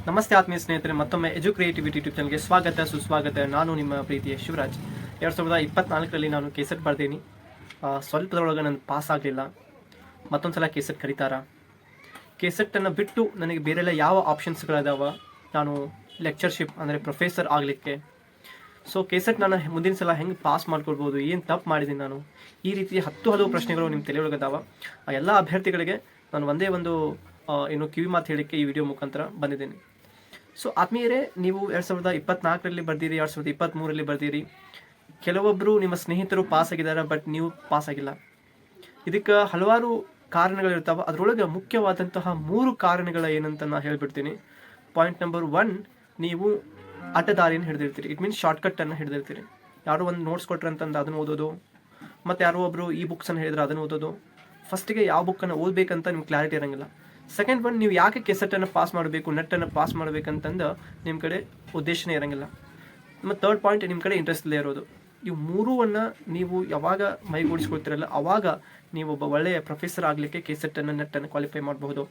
ನಮಸ್ತೆ ಆತ್ಮೀಯ ಸ್ನೇಹಿತರೆ, ಮತ್ತೊಮ್ಮೆ ಎಜು ಕ್ರಿಯೇಟಿವಿಟಿ ಯೂಟ್ಯೂಬ್ ಚಾನಲ್ಗೆ ಸ್ವಾಗತ ಸುಸ್ವಾಗತ. ನಾನು ನಿಮ್ಮ ಪ್ರೀತಿಯ ಶಿವರಾಜ್. 2024ರಲ್ಲಿ ನಾನು ಕೆಸೆಟ್ ಬರ್ತೀನಿ. ಸ್ವಲ್ಪದೊಳಗೆ ನಾನು ಪಾಸ್ ಆಗಲಿಲ್ಲ. ಮತ್ತೊಂದು ಸಲ ಕೆಸೆಟ್ ಕರೀತಾರ. ಕೆಸೆಟ್ಟನ್ನು ಬಿಟ್ಟು ನನಗೆ ಬೇರೆಲ್ಲ ಯಾವ ಆಪ್ಷನ್ಸ್ಗಳಿದಾವೆ ನಾನು ಲೆಕ್ಚರ್ಶಿಪ್ ಅಂದರೆ ಪ್ರೊಫೆಸರ್ ಆಗಲಿಕ್ಕೆ? ಸೊ ಕೆಸೆಟ್ ನಾನು ಮುಂದಿನ ಸಲ ಹೆಂಗೆ ಪಾಸ್ ಮಾಡ್ಕೊಳ್ಬೋದು, ಏನು ತಪ್ಪು ಮಾಡಿದ್ದೀನಿ ನಾನು, ಈ ರೀತಿ ಹಲವು ಪ್ರಶ್ನೆಗಳು ನಿಮ್ಮ ತಲೆಯೊಳಗದಾವ. ಆ ಎಲ್ಲ ಅಭ್ಯರ್ಥಿಗಳಿಗೆ ನಾನು ಒಂದೇ ಒಂದು ಕಿವಿ ಮಾತು ಹೇಳಲಿಕ್ಕೆ ಈ ವಿಡಿಯೋ ಮುಖಾಂತರ ಬಂದಿದ್ದೀನಿ. ಸೊ ಆತ್ಮೀಯರೇ, ನೀವು 2024ರಲ್ಲಿ ಬರ್ದಿರಿ, 2023ರಲ್ಲಿ ಬರ್ದಿರಿ. ಕೆಲವೊಬ್ಬರು ನಿಮ್ಮ ಸ್ನೇಹಿತರು ಪಾಸ್ ಆಗಿದ್ದಾರೆ, ಬಟ್ ನೀವು ಪಾಸ್ ಆಗಿಲ್ಲ. ಇದಕ್ಕೆ ಹಲವಾರು ಕಾರಣಗಳಿರ್ತಾವೆ. ಅದರೊಳಗೆ ಮುಖ್ಯವಾದಂತಹ 3 ಕಾರಣಗಳ ಏನಂತ ನಾನು ಹೇಳ್ಬಿಡ್ತೀನಿ. ಪಾಯಿಂಟ್ ನಂಬರ್ 1, ನೀವು ಅಡ್ಡದಾರಿಯನ್ನು ಹಿಡಿದಿರ್ತೀರಿ. It means ಶಾರ್ಟ್ಕಟ್ಟನ್ನು ಹಿಡಿದಿರ್ತೀರಿ. ಯಾರೋ ಒಂದು ನೋಟ್ಸ್ ಕೊಟ್ರೆ ಅಂತಂದು ಅದನ್ನು ಓದೋದು, ಮತ್ತು ಯಾರೋ ಒಬ್ಬರು ಈ ಬುಕ್ಸನ್ನು ಹೇಳಿದ್ರೆ ಅದನ್ನು ಓದೋದು. ಫಸ್ಟಿಗೆ ಯಾವ ಬುಕ್ಕನ್ನು ಓದಬೇಕಂತ ನಿಮ್ಗೆ ಕ್ಲಾರಿಟಿ ಇರೋಂಗಿಲ್ಲ. ಸೆಕೆಂಡ್ ಒನ್, ನೀವು ಯಾಕೆ ಕೆಸೆಟನ್ನು ಪಾಸ್ ಮಾಡಬೇಕು, ನೆಟ್ಟನ್ನು ಪಾಸ್ ಮಾಡಬೇಕಂತಂದು ನಿಮ್ಮ ಕಡೆ ಉದ್ದೇಶನೇ ಇರೋಂಗಿಲ್ಲ. ಮತ್ತು ಥರ್ಡ್ ಪಾಯಿಂಟ್, ನಿಮ್ಮ ಕಡೆ ಇಂಟ್ರೆಸ್ಟ್ ಇಲ್ಲೇ ಇರೋದು. ಇವು ಮೂರನ್ನು ನೀವು ಯಾವಾಗ ಮೈಗೂಡಿಸ್ಕೊಳ್ತೀರಲ್ಲ, ಆವಾಗ ನೀವು ಒಬ್ಬ ಒಳ್ಳೆಯ ಪ್ರೊಫೆಸರ್ ಆಗಲಿಕ್ಕೆ ಕೆಸೆಟನ್ನು ನೆಟ್ಟನ್ನು ಕ್ವಾಲಿಫೈ ಮಾಡಬಹುದು.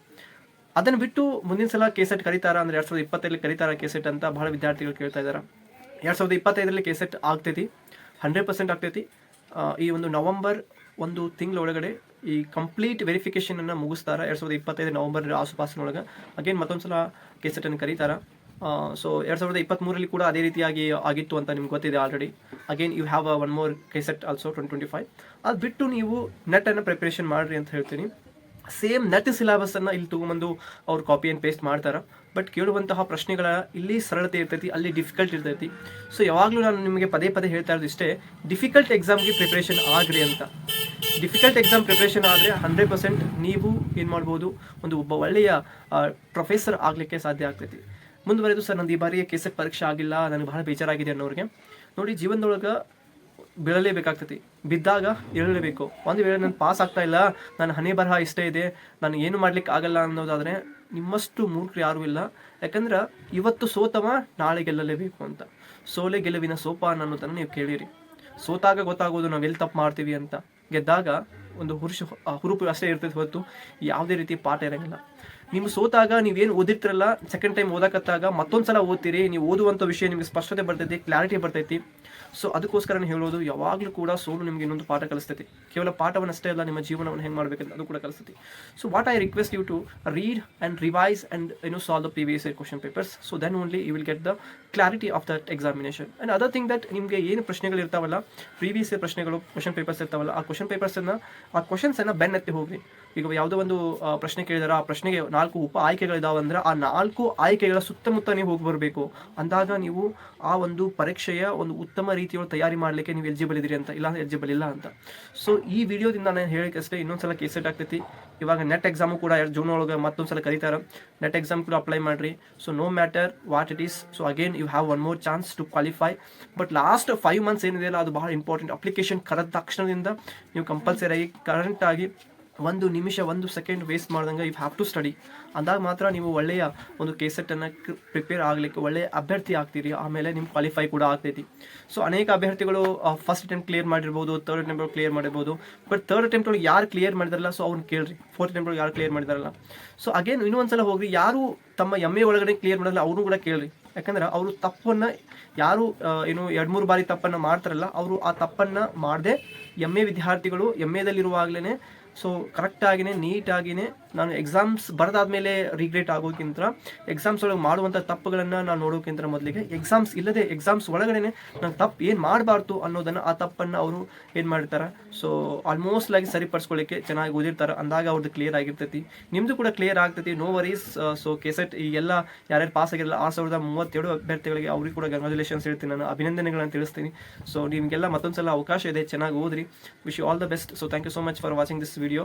ಅದನ್ನು ಬಿಟ್ಟು ಮುಂದಿನ ಸಲ ಕೆಸೆಟ್ ಕರೀತಾರ ಅಂದರೆ 2025ರಲ್ಲಿ ಕರೀತಾರ ಕೆಸೆಟ್ ಅಂತ ಬಹಳ ವಿದ್ಯಾರ್ಥಿಗಳು ಕೇಳ್ತಾ ಇದ್ದಾರೆ. 2025ರಲ್ಲಿ ಕೆಸೆಟ್ ಆಗ್ತೈತಿ, 100% ಆಗ್ತೈತಿ. ಈ ಒಂದು ನವಂಬರ್ ಒಂದು ತಿಂಗಳೊಳಗಡೆ ಈ ಕಂಪ್ಲೀಟ್ ವೆರಿಫಿಕೇಷನನ್ನು ಮುಗಿಸ್ತಾರೆ. 2025 ನವಂಬರ್ ಆಸುಪಾಸಿನೊಳಗೆ ಅಗೇನ್ ಮತ್ತೊಂದು ಸಲ ಕೆಸೆಟನ್ನು ಕರೀತಾರೆ. ಸೊ 2023ರಲ್ಲಿ ಕೂಡ ಅದೇ ರೀತಿಯಾಗಿ ಆಗಿತ್ತು ಅಂತ ನಿಮ್ಗೆ ಗೊತ್ತಿದೆ already. Again you have one more KSET also 2025. ಅದು ಬಿಟ್ಟು ನೀವು ನೆಟ್ಟನ್ನು ಪ್ರಿಪ್ರೇಷನ್ ಮಾಡಿರಿ ಅಂತ ಹೇಳ್ತೀನಿ. ಸೇಮ್ ನೆಟ್ ಸಿಲೆಬಸನ್ನು ಇಲ್ಲಿ ತೊಗೊಂಬಂದು ಅವ್ರು ಕಾಪಿ ಆ್ಯಂಡ್ ಪೇಸ್ಟ್ ಮಾಡ್ತಾರೆ. ಬಟ್ ಕೇಳುವಂತಹ ಪ್ರಶ್ನೆಗಳ ಇಲ್ಲಿ ಸರಳತೆ ಇರ್ತೈತಿ, ಅಲ್ಲಿ ಡಿಫಿಕಲ್ಟ್ ಇರ್ತೈತಿ. ಸೊ ಯಾವಾಗಲೂ ನಾನು ನಿಮಗೆ ಪದೇ ಹೇಳ್ತಾ ಇರೋದು ಇಷ್ಟೇ, ಡಿಫಿಕಲ್ಟ್ ಎಕ್ಸಾಮ್ಗೆ ಪ್ರಿಪ್ರೇಷನ್ ಆಗ್ರಿ ಅಂತ. ಡಿಫಿಕಲ್ಟ್ ಎಕ್ಸಾಮ್ ಪ್ರಿಪ್ರೇಷನ್ ಆದರೆ 100% ನೀವು ಏನು ಮಾಡ್ಬೋದು, ಒಬ್ಬ ಒಳ್ಳೆಯ ಪ್ರೊಫೆಸರ್ ಆಗಲಿಕ್ಕೆ ಸಾಧ್ಯ ಆಗ್ತೈತಿ. ಮುಂದುವರೆದು, ಸರ್ ನಂದು ಈ ಬಾರಿಗೆ ಕೆಸೆಟ್ ಪರೀಕ್ಷೆ ಆಗಿಲ್ಲ, ನನಗೆ ಬಹಳ ಬೇಜಾರಾಗಿದೆ ಅನ್ನೋರಿಗೆ ನೋಡಿ, ಜೀವನದೊಳಗೆ ಬೀಳಲೇಬೇಕಾಗ್ತೈತಿ. ಬಿದ್ದಾಗ ಏಳಲೇಬೇಕು. ಒಂದು ವೇಳೆ ನಾನು ಪಾಸ್ ಆಗ್ತಾ ಇಲ್ಲ, ನನ್ನ ಹಣೆ ಬರಹ ಇಷ್ಟೇ ಇದೆ, ನಾನು ಏನು ಮಾಡ್ಲಿಕ್ಕೆ ಆಗಲ್ಲ ಅನ್ನೋದಾದರೆ ನಿಮ್ಮಷ್ಟು ಮೂರ್ಖರು ಯಾರೂ ಇಲ್ಲ. ಯಾಕಂದ್ರೆ ಇವತ್ತು ಸೋತವ ನಾಳೆ ಗೆಲ್ಲಲೇಬೇಕು ಅಂತ. ಸೋಲೆ ಗೆಲುವಿನ ಸೋಪಾನ ಅನ್ನೋದನ್ನು ನೀವು ಕೇಳಿರಿ. ಸೋತಾಗ ಗೊತ್ತಾಗೋದು ನಾವು ಎಲ್ಲಿ ತಪ್ಪು ಮಾಡ್ತೀವಿ ಅಂತ. ಗೆದ್ದಾಗ ಒಂದು ಹುರುಪು ಅಷ್ಟೇ ಇರ್ತೈತೆ ಹೊತ್ತು ಯಾವುದೇ ರೀತಿ ಪಾಠ ಇರೋಂಗಿಲ್ಲ. ನೀವು ಸೋತಾಗ ನೀವೇನು ಓದಿರ್ತಿರಲ್ಲ, ಸೆಕೆಂಡ್ ಟೈಮ್ ಓದಕತ್ತಾಗ ಮತ್ತೊಂದು ಸಲ ಓದ್ತೀರಿ. ನೀವು ಓದುವಂಥ ವಿಷಯ ನಿಮಗೆ ಸ್ಪಷ್ಟತೆ ಬರ್ತೈತಿ, ಕ್ಲಾರಿಟಿ ಬರ್ತೈತಿ. ಸೊ ಅದಕ್ಕೋಸ್ಕರ ಹೇಳೋದು, ಯಾವಾಗಲೂ ಕೂಡ ಸೋಲು ನಿಮಗೆ ಇನ್ನೊಂದು ಪಾಠ ಕಲಿಸ್ತೈತಿ. ಕೇವಲ ಪಾಠವನ್ನು ಅಷ್ಟೇ ಅಲ್ಲ, ನಿಮ್ಮ ಜೀವನವನ್ನು ಹೆಂಗೆ ಮಾಡಬೇಕಂತ ಅದು ಕೂಡ ಕಲಿಸ್ತೈತಿ. So what I request you to read and revise and solve the previous year question papers. So then only you will get the clarity of that examination. And other thing that ನಿಮಗೆ ಏನು ಪ್ರಶ್ನೆಗಳು ಇರ್ತಾವಲ್ಲ, previous year ಪ್ರಶ್ನೆಗಳು, question papers ಇರ್ತಾವಲ್ಲ, ಆ ಕ್ವಶನ್ಸನ್ನು ಬೆನ್ನತ್ತಿ ಹೋಗ್ರಿ. ಈಗ ಯಾವುದೋ ಒಂದು ಪ್ರಶ್ನೆ ಕೇಳಿದಾರೆ, ಆ ಪ್ರಶ್ನೆಗೆ 4 ಉಪ ಆಯ್ಕೆಗಳಿದಾವೆ ಅಂದ್ರೆ ಆ 4 ಆಯ್ಕೆಗಳ ಸುತ್ತಮುತ್ತ ನೀವು ಹೋಗಿ ಬರಬೇಕು. ಅಂದಾಗ ನೀವು ಆ ಒಂದು ಪರೀಕ್ಷೆಯ ಒಂದು ಉತ್ತಮ ರೀತಿಯೊಳಗೆ ತಯಾರಿ ಮಾಡಲಿಕ್ಕೆ ನೀವು ಎಲಿಜಿಬಲ್ ಇದ್ದೀರಿ ಅಂತ, ಇಲ್ಲ ಎಲಿಜಿಬಲ್ ಇಲ್ಲ ಅಂತ. ಸೊ ಈ ವಿಡಿಯೋದಿಂದ ನಾನು ಹೇಳಿಕಷ್ಟೇ, ಇನ್ನೊಂದ್ಸಲ ಕೆಸೆಟ್ ಆಗ್ತೈತಿ. ಇವಾಗ ನೆಟ್ ಎಕ್ಸಾಮು ಕೂಡ ಜೂನ್ ಒಳಗೆ ಮತ್ತೊಂದ್ಸಲ ಕರೀತಾರೆ. ನೆಟ್ ಎಕ್ಸಾಮ್ ಕೂಡ ಅಪ್ಲೈ ಮಾಡಿರಿ. So no matter what it is, so again you have one more chance to qualify. But last 5 months ಏನಿದೆಯಲ್ಲ, ಅದು ಬಹಳ ಇಂಪಾರ್ಟೆಂಟ್. ಅಪ್ಲಿಕೇಶನ್ ಕರೆದ ತಕ್ಷಣದಿಂದ ನೀವು ಕಂಪಲ್ಸರಿಯಾಗಿ ಕರೆಂಟಾಗಿ 1 ನಿಮಿಷ 1 ಸೆಕೆಂಡ್ ವೇಸ್ಟ್ ಮಾಡ್ದಂಗೆ ಯು ಹ್ಯಾವ್ ಟು ಸ್ಟಡಿ. ಅಂದಾಗ ಮಾತ್ರ ನೀವು ಒಳ್ಳೆಯ ಒಂದು ಕೆಸೆಟನ್ನು ಪ್ರಿಪೇರ್ ಆಗಲಿಕ್ಕೆ ಒಳ್ಳೆಯ ಅಭ್ಯರ್ಥಿ ಆಗ್ತೀರಿ. ಆಮೇಲೆ ನಿಮ್ಮ ಕ್ವಾಲಿಫೈ ಕೂಡ ಆಗ್ತೈತಿ. ಸೊ ಅನೇಕ ಅಭ್ಯರ್ಥಿಗಳು ಫಸ್ಟ್ ಅಟೆಂಪ್ಟ್ ಕ್ಲಿಯರ್ ಮಾಡಿರ್ಬೋದು, ಥರ್ಡ್ ಅಟೆಂಪ್ಟ್ ಕ್ಲಿಯರ್ ಮಾಡಿರ್ಬೋದು. ಬಟ್ ಥರ್ಡ್ ಅಟೆಂಪ್ಟ್ ಒಳಗೆ ಯಾರು ಕ್ಲಿಯರ್ ಮಾಡಿದಾರಲ್ಲ, ಸೊ ಅವ್ರನ್ನ ಕೇಳ್ರಿ. ಫೋರ್ತ್ ಅಟೆಂಪ್ಟ್ ಒಳಗೆ ಯಾರು ಕ್ಲಿಯರ್ ಮಾಡಿದಾರಲ್ಲ, ಸೊ ಅಗೇನ್ ಇನ್ನೊಂದ್ಸಲ ಹೋಗ್ರಿ. ಯಾರು ತಮ್ಮ MA ಒಳಗಡೆ ಕ್ಲಿಯರ್ ಮಾಡಲ್ಲ ಅವ್ರನ್ನೂ ಕೂಡ ಕೇಳ್ರಿ. ಯಾಕಂದ್ರೆ ಅವರು ತಪ್ಪನ್ನು ಯಾರು 2-3 ಬಾರಿ ತಪ್ಪನ್ನು ಮಾಡ್ತಾರಲ್ಲ, ಅವರು ಆ ತಪ್ಪನ್ನು ಮಾಡದೆ MA ವಿದ್ಯಾರ್ಥಿಗಳು MAದಲ್ಲಿರುವಾಗಲೇ ಸೊ ಕರೆಕ್ಟಾಗಿಯೇ ನೀಟಾಗಿಯೇ ನಾನು ಎಕ್ಸಾಮ್ಸ್ ಬರೆದಾದ್ಮೇಲೆ ರಿಗ್ರೆಟ್ ಆಗೋಕ್ಕಿಂತ, ಎಕ್ಸಾಮ್ಸ್ ಒಳಗೆ ಮಾಡುವಂಥ ತಪ್ಪುಗಳನ್ನು ನಾನು ನೋಡೋಕ್ಕಿಂತ ಮೊದಲಿಗೆ ಎಕ್ಸಾಮ್ಸ್ ಇಲ್ಲದೆ ಎಕ್ಸಾಮ್ಸ್ ಒಳಗಡೆ ನಾನು ತಪ್ಪು ಏನು ಮಾಡಬಾರ್ದು ಅನ್ನೋದನ್ನು, ಆ ತಪ್ಪನ್ನು ಅವರು ಏನು ಮಾಡ್ತಾರೆ, ಸೊ ಆಲ್ಮೋಸ್ಟ್ ಆಗಿ ಸರಿಪಡಿಸ್ಕೊಳ್ಳಿಕ್ಕೆ ಚೆನ್ನಾಗಿ ಓದಿರ್ತಾರೆ. ಅಂದಾಗ ಅವ್ರದ್ದು ಕ್ಲಿಯರ್ ಆಗಿರ್ತೈತಿ, ನಿಮ್ಮದು ಕೂಡ ಕ್ಲಿಯರ್ ಆಗ್ತೈತಿ. No worries. ಸೊ ಕೆಸೆಟ್ ಈ ಎಲ್ಲ ಯಾರ್ಯಾರು ಪಾಸ್ ಆಗಿರಲ್ಲ 6,037 ಅಭ್ಯರ್ಥಿಗಳಿಗೆ ಅವ್ರಿಗೆ ಕೂಡ ಕಂಗ್ರಾಚುಲೇಷನ್ಸ್ ಹೇಳ್ತೀನಿ, ನಾನು ಅಭಿನಂದನೆಗಳನ್ನು ತಿಳಿಸ್ತೀನಿ. ಸೊ ನಿಮಗೆಲ್ಲ ಮತ್ತೊಂದು ಸಲ ಅವಕಾಶ ಇದೆ, ಚೆನ್ನಾಗಿ ಓದ್ರಿ. Wish you all the best. So thank you so much for watching this video.